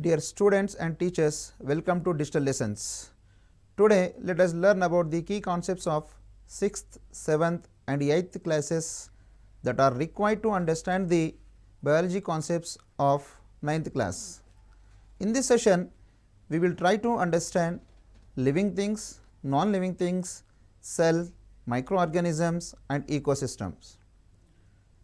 Dear students and teachers, welcome to Digital Lessons. Today, let us learn about the key concepts of 6th, 7th and 8th classes that are required to understand the biology concepts of 9th class. In this session, we will try to understand living things, non-living things, cell, microorganisms and ecosystems.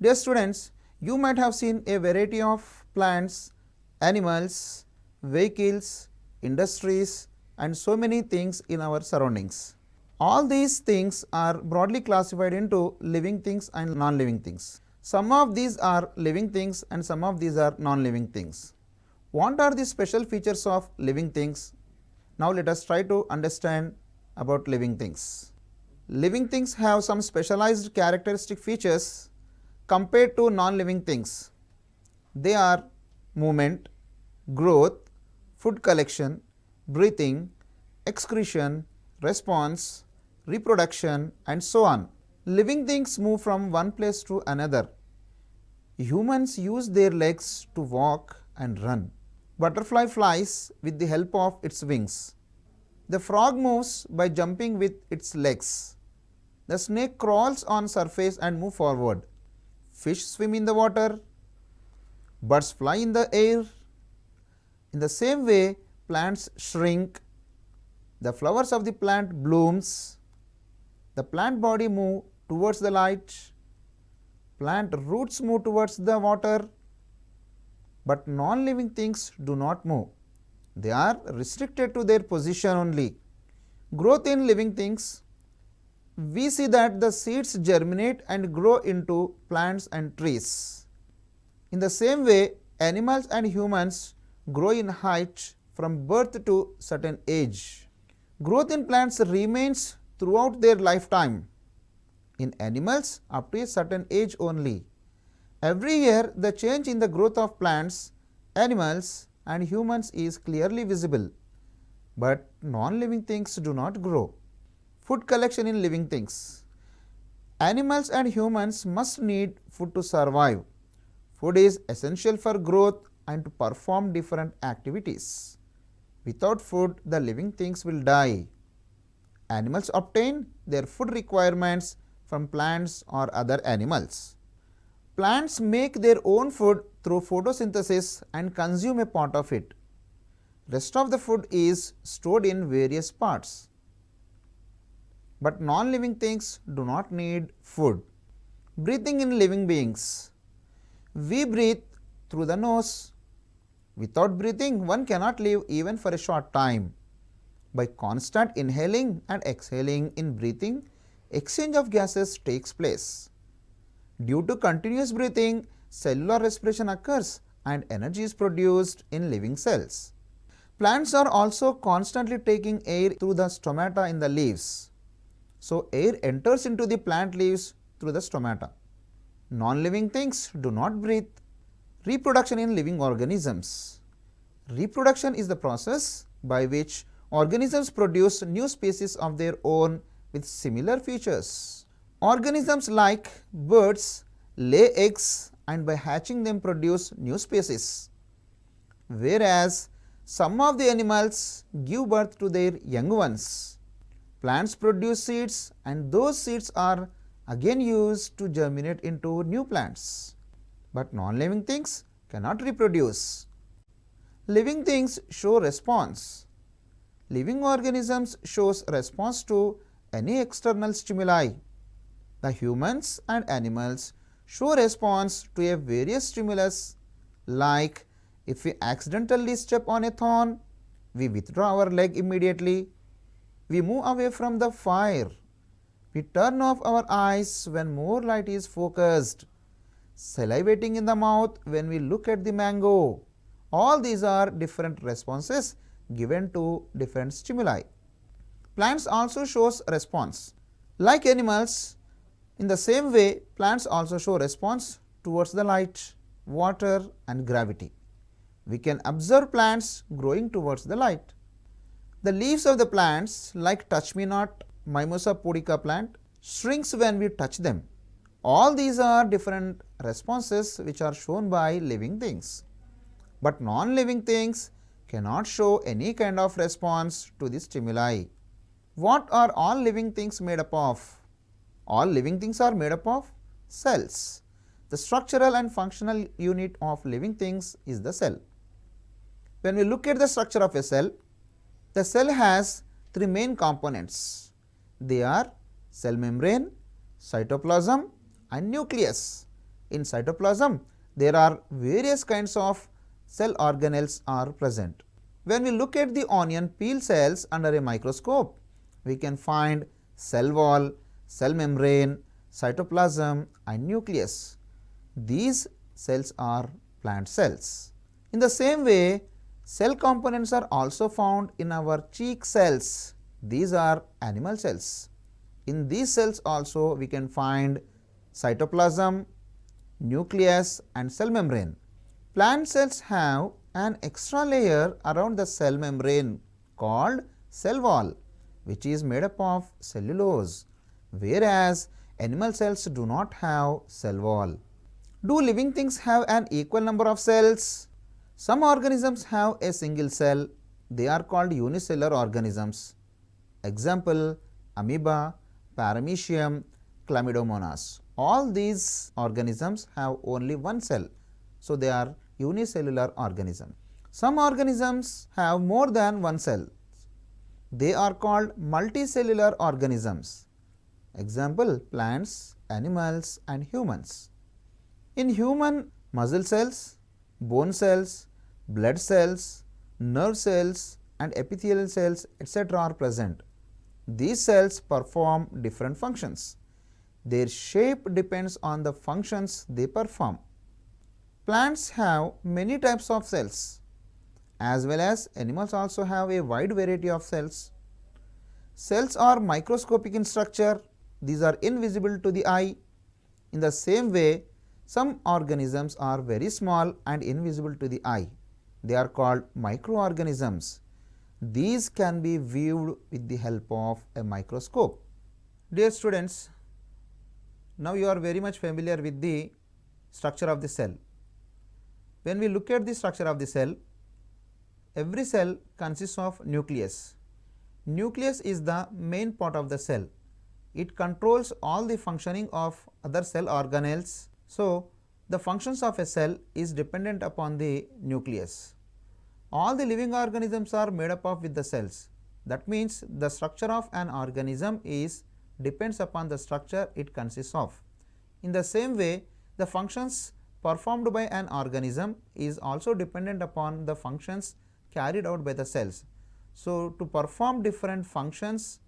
Dear students, you might have seen a variety of plants, animals, vehicles, industries and so many things in our surroundings. All these things are broadly classified into living things and non-living things. Some of these are living things and some of these are non-living things. What are the special features of living things? Now let us try to understand about living things. Living things have some specialized characteristic features compared to non-living things. They are movement, growth, food collection, breathing, excretion, response, reproduction and so on. Living things move from one place to another. Humans use their legs to walk and run. Butterfly flies with the help of its wings. The frog moves by jumping with its legs. The snake crawls on surface and moves forward. Fish swim in the water. Birds fly in the air. In the same way, plants shrink. The flowers of the plant blooms. The plant body moves towards the light. Plant roots move towards the water. But non-living things do not move. They are restricted to their position only. Growth in living things. We see that the seeds germinate and grow into plants and trees. In the same way, animals and humans grow in height from birth to certain age. Growth in plants remains throughout their lifetime. In animals, up to a certain age only. Every year, the change in the growth of plants, animals and humans is clearly visible. But non-living things do not grow. Food collection in living things. Animals and humans must need food to survive. Food is essential for growth and to perform different activities. Without food, the living things will die. Animals obtain their food requirements from plants or other animals. Plants make their own food through photosynthesis and consume a part of it. Rest of the food is stored in various parts. But non-living things do not need food. Breathing in living beings. We breathe through the nose. Without breathing, one cannot live even for a short time. By constant inhaling and exhaling in breathing, exchange of gases takes place. Due to continuous breathing, cellular respiration occurs and energy is produced in living cells. Plants are also constantly taking air through the stomata in the leaves. So, air enters into the plant leaves through the stomata. Non-living things do not breathe. Reproduction in living organisms. Reproduction is the process by which organisms produce new species of their own with similar features. Organisms like birds lay eggs and by hatching them produce new species. Whereas, some of the animals give birth to their young ones. Plants produce seeds and those seeds are again used to germinate into new plants. But non-living things cannot reproduce. Living things show response. Living organisms shows response to any external stimuli. The humans and animals show response to a various stimulus like if we accidentally step on a thorn, we withdraw our leg immediately. We move away from the fire. We turn off our eyes when more light is focused. Salivating in the mouth when we look at the mango. All these are different responses given to different stimuli. Plants also shows response. Like animals, in the same way, plants also show response towards the light, water and gravity. We can observe plants growing towards the light. The leaves of the plants like touch-me-not, Mimosa pudica plant shrinks when we touch them. All these are different responses which are shown by living things. But non-living things cannot show any kind of response to the stimuli. What are all living things made up of? All living things are made up of cells. The structural and functional unit of living things is the cell. When we look at the structure of a cell, the cell has three main components. They are cell membrane, cytoplasm and nucleus. In cytoplasm, there are various kinds of cell organelles are present. When we look at the onion peel cells under a microscope, we can find cell wall, cell membrane, cytoplasm and nucleus. These cells are plant cells. In the same way, cell components are also found in our cheek cells. These are animal cells. In these cells also we can find cytoplasm, nucleus and cell membrane. Plant cells have an extra layer around the cell membrane called cell wall, which is made up of cellulose, whereas animal cells do not have cell wall. Do living things have an equal number of cells? Some organisms have a single cell. They are called unicellular organisms. Example, amoeba, paramecium, chlamydomonas. All these organisms have only one cell. So, they are unicellular organisms. Some organisms have more than one cell. They are called multicellular organisms. Example, plants, animals and humans. In human, muscle cells, bone cells, blood cells, nerve cells and epithelial cells etc. are present. These cells perform different functions. Their shape depends on the functions they perform. Plants have many types of cells, as well as animals also have a wide variety of cells. Cells are microscopic in structure. These are invisible to the eye. In the same way, some organisms are very small and invisible to the eye. They are called microorganisms. These can be viewed with the help of a microscope. Dear students, now you are very much familiar with the structure of the cell. When we look at the structure of the cell, every cell consists of nucleus. Nucleus is the main part of the cell. It controls all the functioning of other cell organelles. So, the functions of a cell is dependent upon the nucleus. All the living organisms are made up of with the cells. That means the structure of an organism depends upon the structure it consists of. In the same way, the functions performed by an organism is also dependent upon the functions carried out by the cells. So, to perform different functions,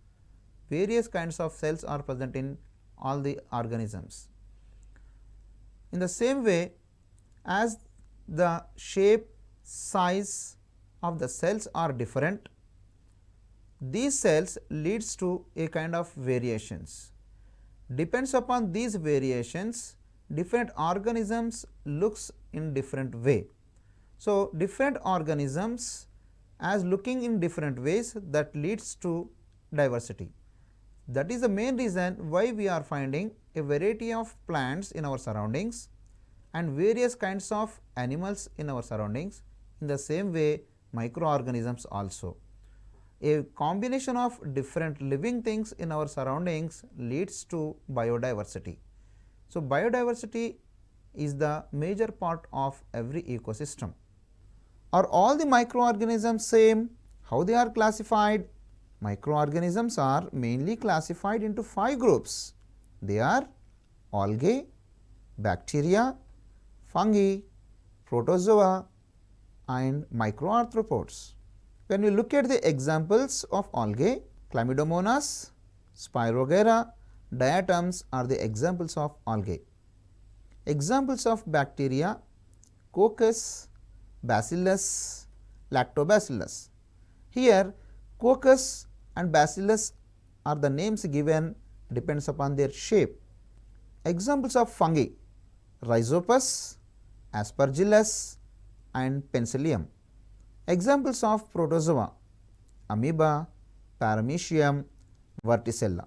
various kinds of cells are present in all the organisms. In the same way, as the shape, size of the cells are different, these cells leads to a kind of variations. Depends upon these variations, different organisms looks in different way. So, different organisms as looking in different ways, that leads to diversity. That is the main reason why we are finding a variety of plants in our surroundings and various kinds of animals in our surroundings. In the same way, microorganisms also. A combination of different living things in our surroundings leads to biodiversity. So, biodiversity is the major part of every ecosystem. Are all the microorganisms same? How they are classified? Microorganisms are mainly classified into 5 groups. They are algae, bacteria, fungi, protozoa and microarthropods. When we look at the examples of algae, Chlamydomonas, Spirogyra, diatoms are the examples of algae. Examples of bacteria, Coccus, Bacillus, Lactobacillus. Here Coccus and Bacillus are the names given, depends upon their shape. Examples of fungi, Rhizopus, Aspergillus and Penicillium. Examples of protozoa, amoeba, paramecium, verticella.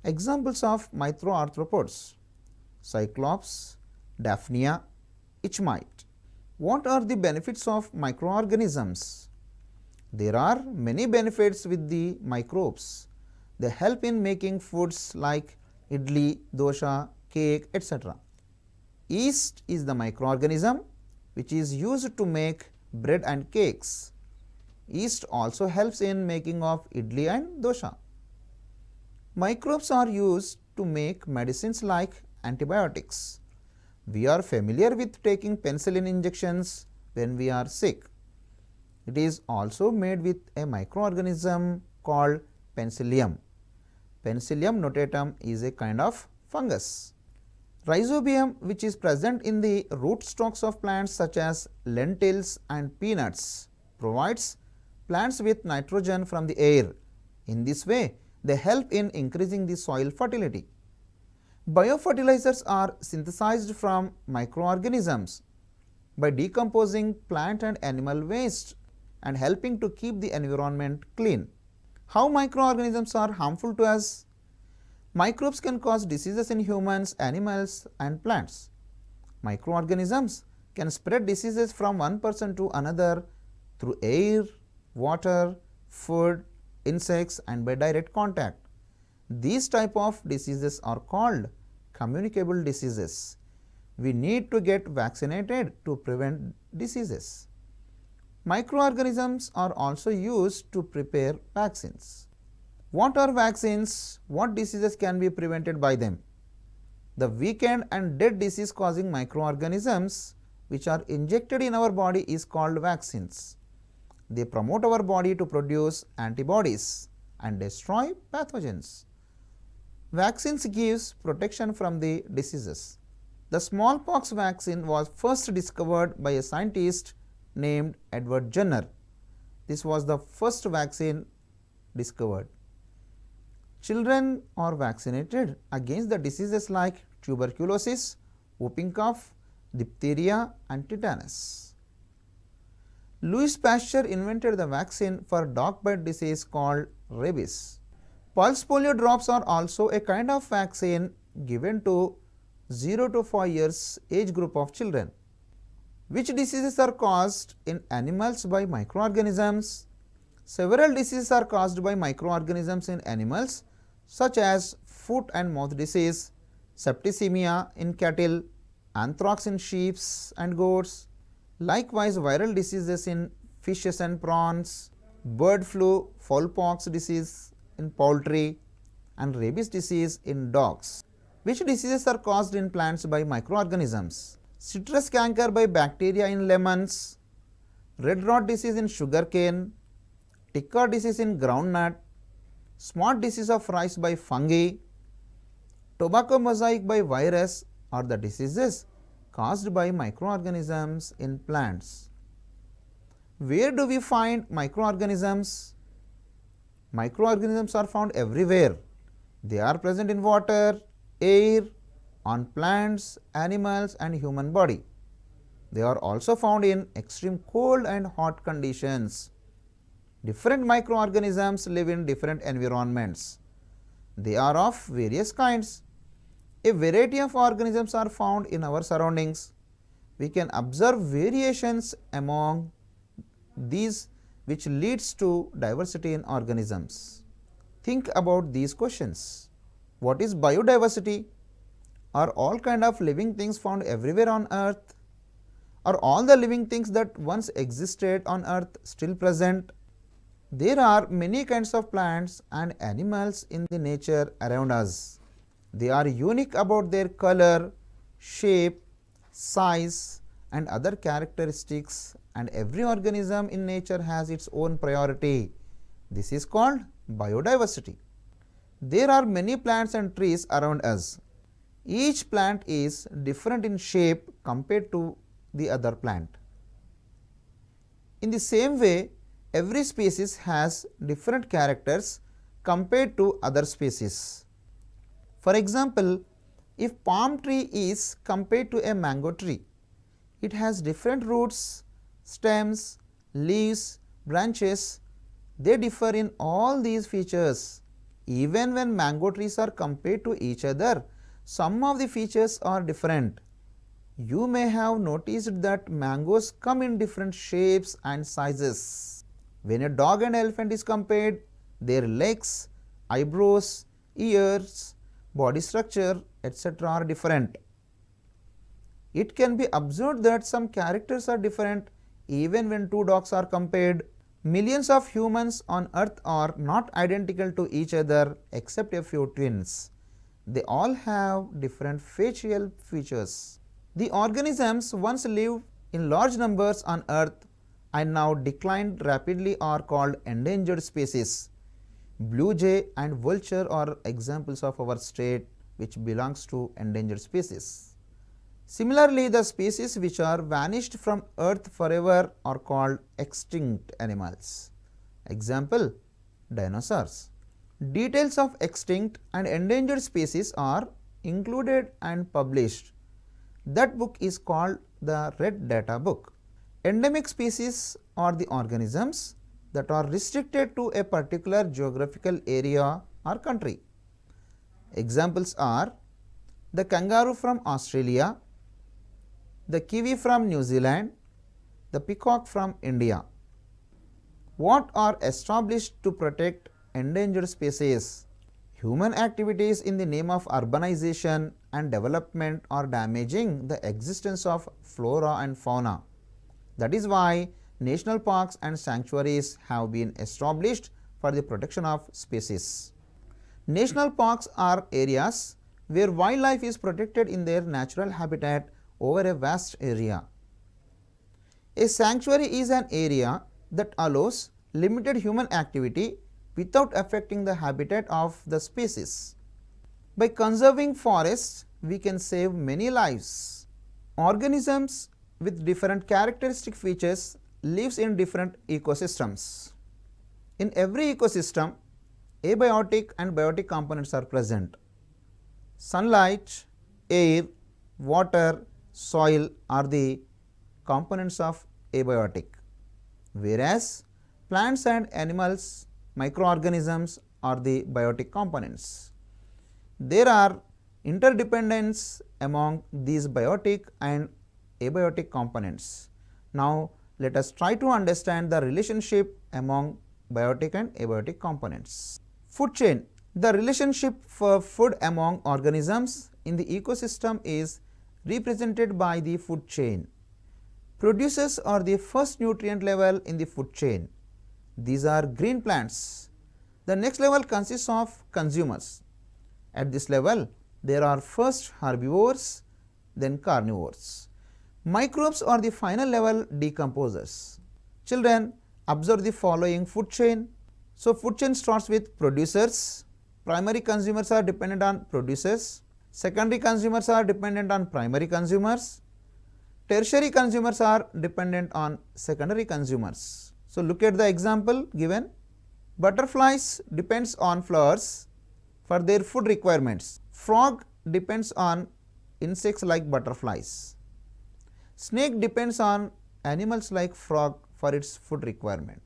Examples of microarthropods, Cyclops, Daphnia, Ichmite. What are the benefits of microorganisms? There are many benefits with the microbes. They help in making foods like idli, dosha, cake, etc. Yeast is the microorganism which is used to make bread and cakes. Yeast also helps in making of idli and dosha. Microbes are used to make medicines like antibiotics. We are familiar with taking penicillin injections when we are sick. It is also made with a microorganism called penicillium. Penicillium notatum is a kind of fungus. Rhizobium, which is present in the rootstocks of plants such as lentils and peanuts, provides plants with nitrogen from the air. In this way, they help in increasing the soil fertility. Biofertilizers are synthesized from microorganisms by decomposing plant and animal waste and helping to keep the environment clean. How microorganisms are harmful to us? Microbes can cause diseases in humans, animals and plants. Microorganisms can spread diseases from one person to another through air, water, food, insects and by direct contact. These type of diseases are called communicable diseases. We need to get vaccinated to prevent diseases. Microorganisms are also used to prepare vaccines. What are vaccines? What diseases can be prevented by them? The weakened and dead disease causing microorganisms which are injected in our body is called vaccines. They promote our body to produce antibodies and destroy pathogens. Vaccines gives protection from the diseases. The smallpox vaccine was first discovered by a scientist named Edward Jenner. This was the first vaccine discovered. Children are vaccinated against the diseases like tuberculosis, whooping cough, diphtheria and tetanus. Louis Pasteur invented the vaccine for dog bite disease called rabies. Pulse polio drops are also a kind of vaccine given to 0 to 5 years age group of children. Which diseases are caused in animals by microorganisms? Several diseases are caused by microorganisms in animals such as foot and mouth disease, septicemia in cattle, anthrax in sheep and goats, likewise viral diseases in fishes and prawns, bird flu, foulpox disease in poultry and rabies disease in dogs. Which diseases are caused in plants by microorganisms? Citrus canker by bacteria in lemons, red rot disease in sugarcane, ticker disease in groundnut, smart disease of rice by fungi, tobacco mosaic by virus are the diseases caused by microorganisms in plants. Where do we find microorganisms? Microorganisms are found everywhere. They are present in water, air, on plants, animals and human body. They are also found in extreme cold and hot conditions. Different microorganisms live in different environments. They are of various kinds. A variety of organisms are found in our surroundings. We can observe variations among these which leads to diversity in organisms. Think about these questions. What is biodiversity? Are all kind of living things found everywhere on earth? Are all the living things that once existed on earth still present? There are many kinds of plants and animals in the nature around us. They are unique about their color, shape, size and other characteristics, and every organism in nature has its own priority. This is called biodiversity. There are many plants and trees around us. Each plant is different in shape compared to the other plant. In the same way, every species has different characters compared to other species. For example, if palm tree is compared to a mango tree, it has different roots, stems, leaves, branches. They differ in all these features. Even when mango trees are compared to each other, some of the features are different. You may have noticed that mangoes come in different shapes and sizes. When a dog and elephant is compared, their legs, eyebrows, ears, body structure, etc. are different. It can be observed that some characters are different even when two dogs are compared. Millions of humans on earth are not identical to each other except a few twins. They all have different facial features. The organisms once lived in large numbers on earth and now declined rapidly are called endangered species. Blue jay and vulture are examples of our state which belongs to endangered species. Similarly, the species which are vanished from earth forever are called extinct animals. Example, dinosaurs. Details of extinct and endangered species are included and published. That book is called the Red Data Book. Endemic species are the organisms that are restricted to a particular geographical area or country. Examples are the kangaroo from Australia, the kiwi from New Zealand, the peacock from India. What are established to protect endangered species? Human activities in the name of urbanization and development are damaging the existence of flora and fauna. That is why national parks and sanctuaries have been established for the protection of species. National parks are areas where wildlife is protected in their natural habitat over a vast area. A sanctuary is an area that allows limited human activity without affecting the habitat of the species. By conserving forests, we can save many lives. Organisms with different characteristic features lives in different ecosystems. In every ecosystem, abiotic and biotic components are present. Sunlight, air, water, soil are the components of abiotic, whereas plants and animals, microorganisms are the biotic components. There are interdependence among these biotic and abiotic components. Now, let us try to understand the relationship among biotic and abiotic components. Food chain. The relationship for food among organisms in the ecosystem is represented by the food chain. Producers are the first nutrient level in the food chain. These are green plants. The next level consists of consumers. At this level, there are first herbivores, then carnivores. Microbes are the final level decomposers. Children, observe the following food chain. So, food chain starts with producers. Primary consumers are dependent on producers. Secondary consumers are dependent on primary consumers. Tertiary consumers are dependent on secondary consumers. So, look at the example given. Butterflies depends on flowers for their food requirements. Frog depends on insects like butterflies. Snake depends on animals like frog for its food requirement.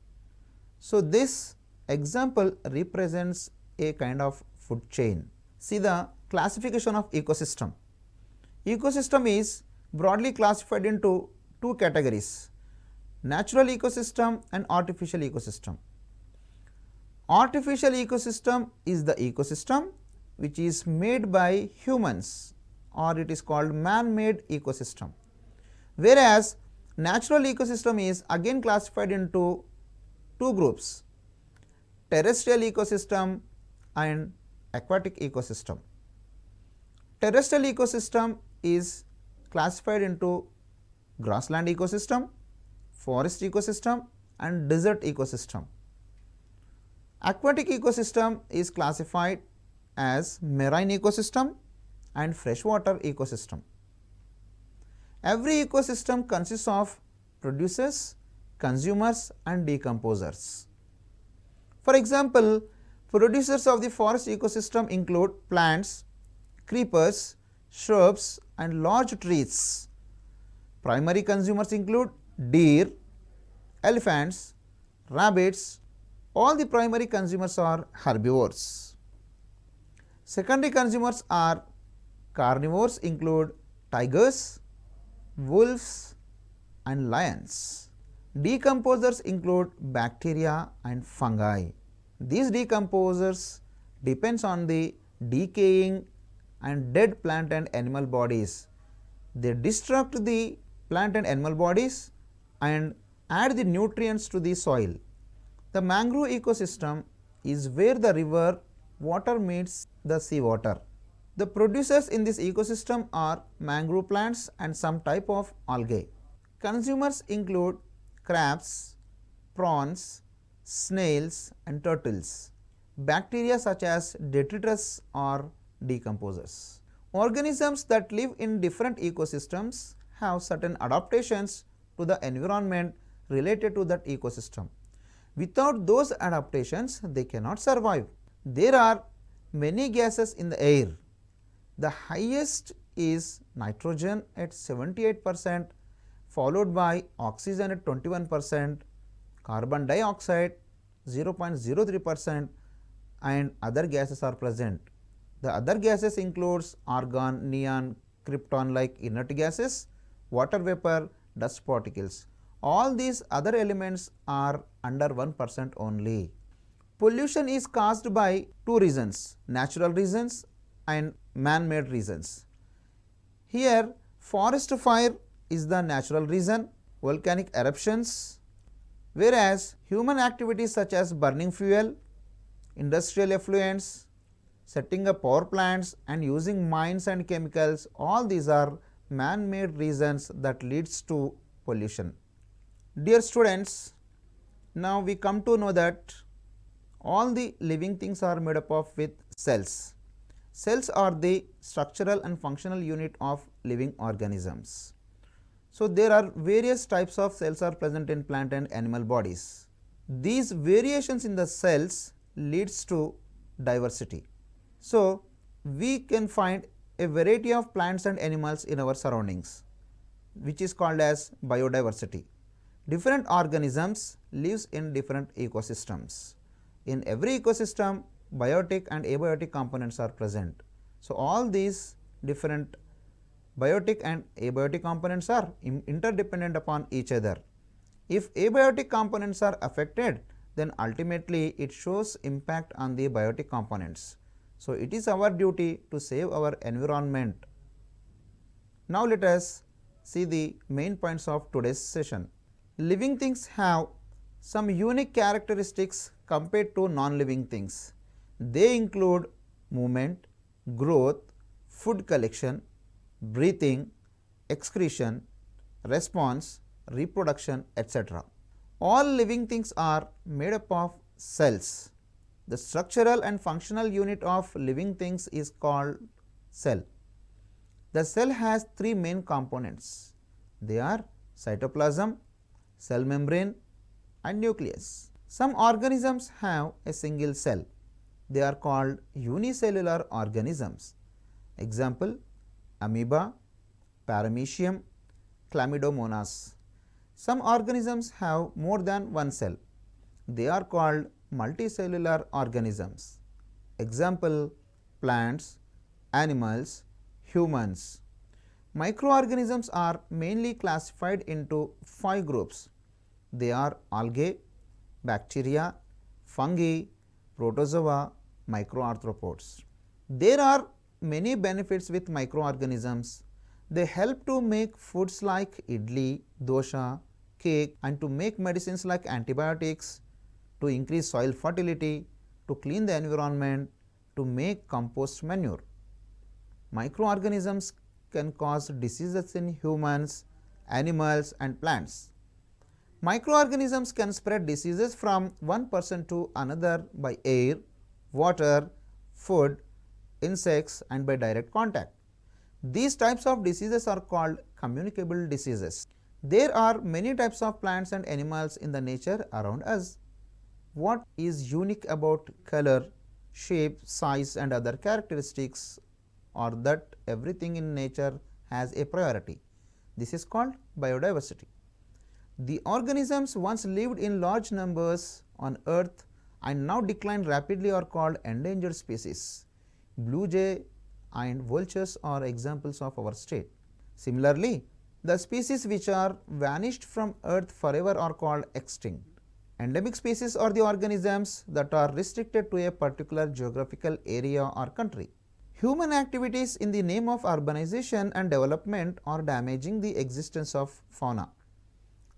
So, this example represents a kind of food chain. See the classification of ecosystem. Ecosystem is broadly classified into two categories: natural ecosystem and artificial ecosystem. Artificial ecosystem is the ecosystem which is made by humans, or it is called man-made ecosystem, whereas natural ecosystem is again classified into two groups: terrestrial ecosystem and aquatic ecosystem. Terrestrial ecosystem is classified into grassland ecosystem, forest ecosystem and desert ecosystem. Aquatic ecosystem is classified as marine ecosystem and freshwater ecosystem. Every ecosystem consists of producers, consumers and decomposers. For example, producers of the forest ecosystem include plants, creepers, shrubs and large trees. Primary consumers include deer, elephants, rabbits. All the primary consumers are herbivores. Secondary consumers are carnivores, include tigers, wolves and lions. Decomposers include bacteria and fungi. These decomposers depends on the decaying and dead plant and animal bodies. They destruct the plant and animal bodies and add the nutrients to the soil. The mangrove ecosystem is where the river water meets the sea water. The producers in this ecosystem are mangrove plants and some type of algae. Consumers include crabs, prawns, snails and turtles. Bacteria such as detritus are decomposers. Organisms that live in different ecosystems have certain adaptations to the environment related to that ecosystem. Without those adaptations, they cannot survive. There are many gases in the air. The highest is nitrogen at 78%, followed by oxygen at 21%, carbon dioxide 0.03% and other gases are present. The other gases includes argon, neon, krypton like inert gases, water vapor, dust particles. All these other elements are under 1% only. Pollution is caused by two reasons, natural reasons and man-made reasons. Here forest fire is the natural reason, volcanic eruptions, whereas human activities such as burning fuel, industrial effluents, setting up power plants and using mines and chemicals, all these are man-made reasons that leads to pollution. Dear students, now we come to know that all the living things are made up of with cells. Cells are the structural and functional unit of living organisms. So, there are various types of cells are present in plant and animal bodies. These variations in the cells leads to diversity. So, we can find a variety of plants and animals in our surroundings, which is called as biodiversity. Different organisms lives in different ecosystems. In every ecosystem, biotic and abiotic components are present. So, all these different biotic and abiotic components are interdependent upon each other. If abiotic components are affected, then ultimately it shows impact on the biotic components. So, it is our duty to save our environment. Now, let us see the main points of today's session. Living things have some unique characteristics compared to non-living things. They include movement, growth, food collection, breathing, excretion, response, reproduction, etc. All living things are made up of cells. The structural and functional unit of living things is called cell. The cell has three main components. They are cytoplasm, cell membrane and nucleus. Some organisms have a single cell. They are called unicellular organisms. Example, amoeba, paramecium, chlamydomonas. Some organisms have more than one cell. They are called multicellular organisms. Example, plants, animals, humans. Microorganisms are mainly classified into 5 groups. They are algae, bacteria, fungi, protozoa, microarthropods. There are many benefits with microorganisms. They help to make foods like idli, dosha, cake and to make medicines like antibiotics, to increase soil fertility, to clean the environment, to make compost manure. Microorganisms can cause diseases in humans, animals and plants. Microorganisms can spread diseases from one person to another by air, water, food, insects and by direct contact. These types of diseases are called communicable diseases. There are many types of plants and animals in the nature around us. What is unique about color, shape, size and other characteristics are that everything in nature has a priority. This is called biodiversity. The organisms once lived in large numbers on earth and now decline rapidly are called endangered species. Blue jay and vultures are examples of our state. Similarly, The species which are vanished from earth forever are called extinct. Endemic species are the organisms that are restricted to a particular geographical area or country. Human activities in the name of urbanization and development are damaging the existence of fauna.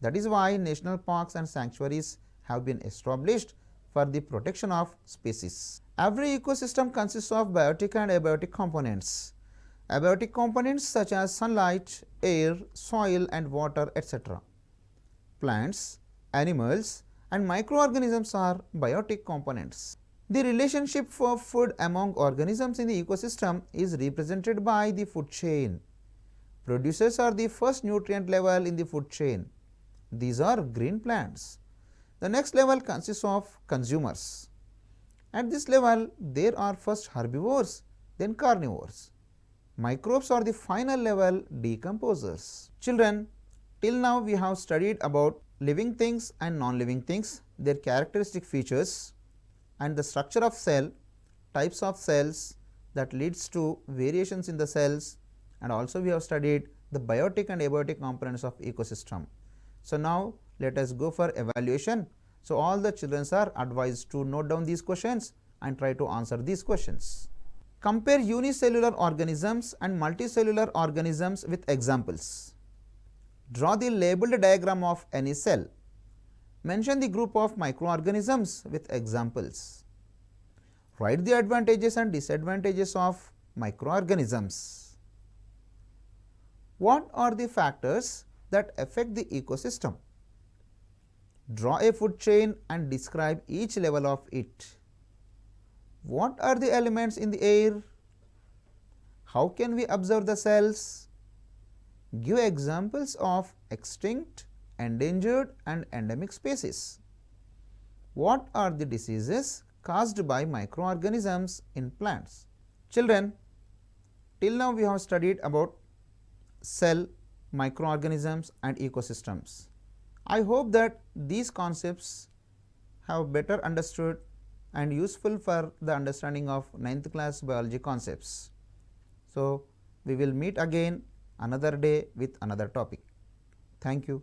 That is why national parks and sanctuaries have been established for the protection of species. Every ecosystem consists of biotic and abiotic components. Abiotic components such as sunlight, air, soil and water, etc. Plants, animals and microorganisms are biotic components. The relationship for food among organisms in the ecosystem is represented by the food chain. Producers are the first nutrient level in the food chain. These are green plants. The next level consists of consumers. At this level, there are first herbivores, then carnivores. Microbes are the final level decomposers. Children, till now we have studied about living things and non-living things, their characteristic features and the structure of cell, types of cells that leads to variations in the cells, and also we have studied the biotic and abiotic components of ecosystem. So now let us go for evaluation. So all the children are advised to note down these questions and try to answer these questions. Compare unicellular organisms and multicellular organisms with examples. Draw the labeled diagram of any cell. Mention the group of microorganisms with examples. Write the advantages and disadvantages of microorganisms. What are the factors that affect the ecosystem? Draw a food chain and describe each level of it. What are the elements in the air? How can we observe the cells? Give examples of extinct, endangered and endemic species. What are the diseases caused by microorganisms in plants? Children, till now we have studied about cell, microorganisms and ecosystems. I hope that these concepts have better understood and useful for the understanding of 9th class biology concepts. So, we will meet again another day with another topic. Thank you.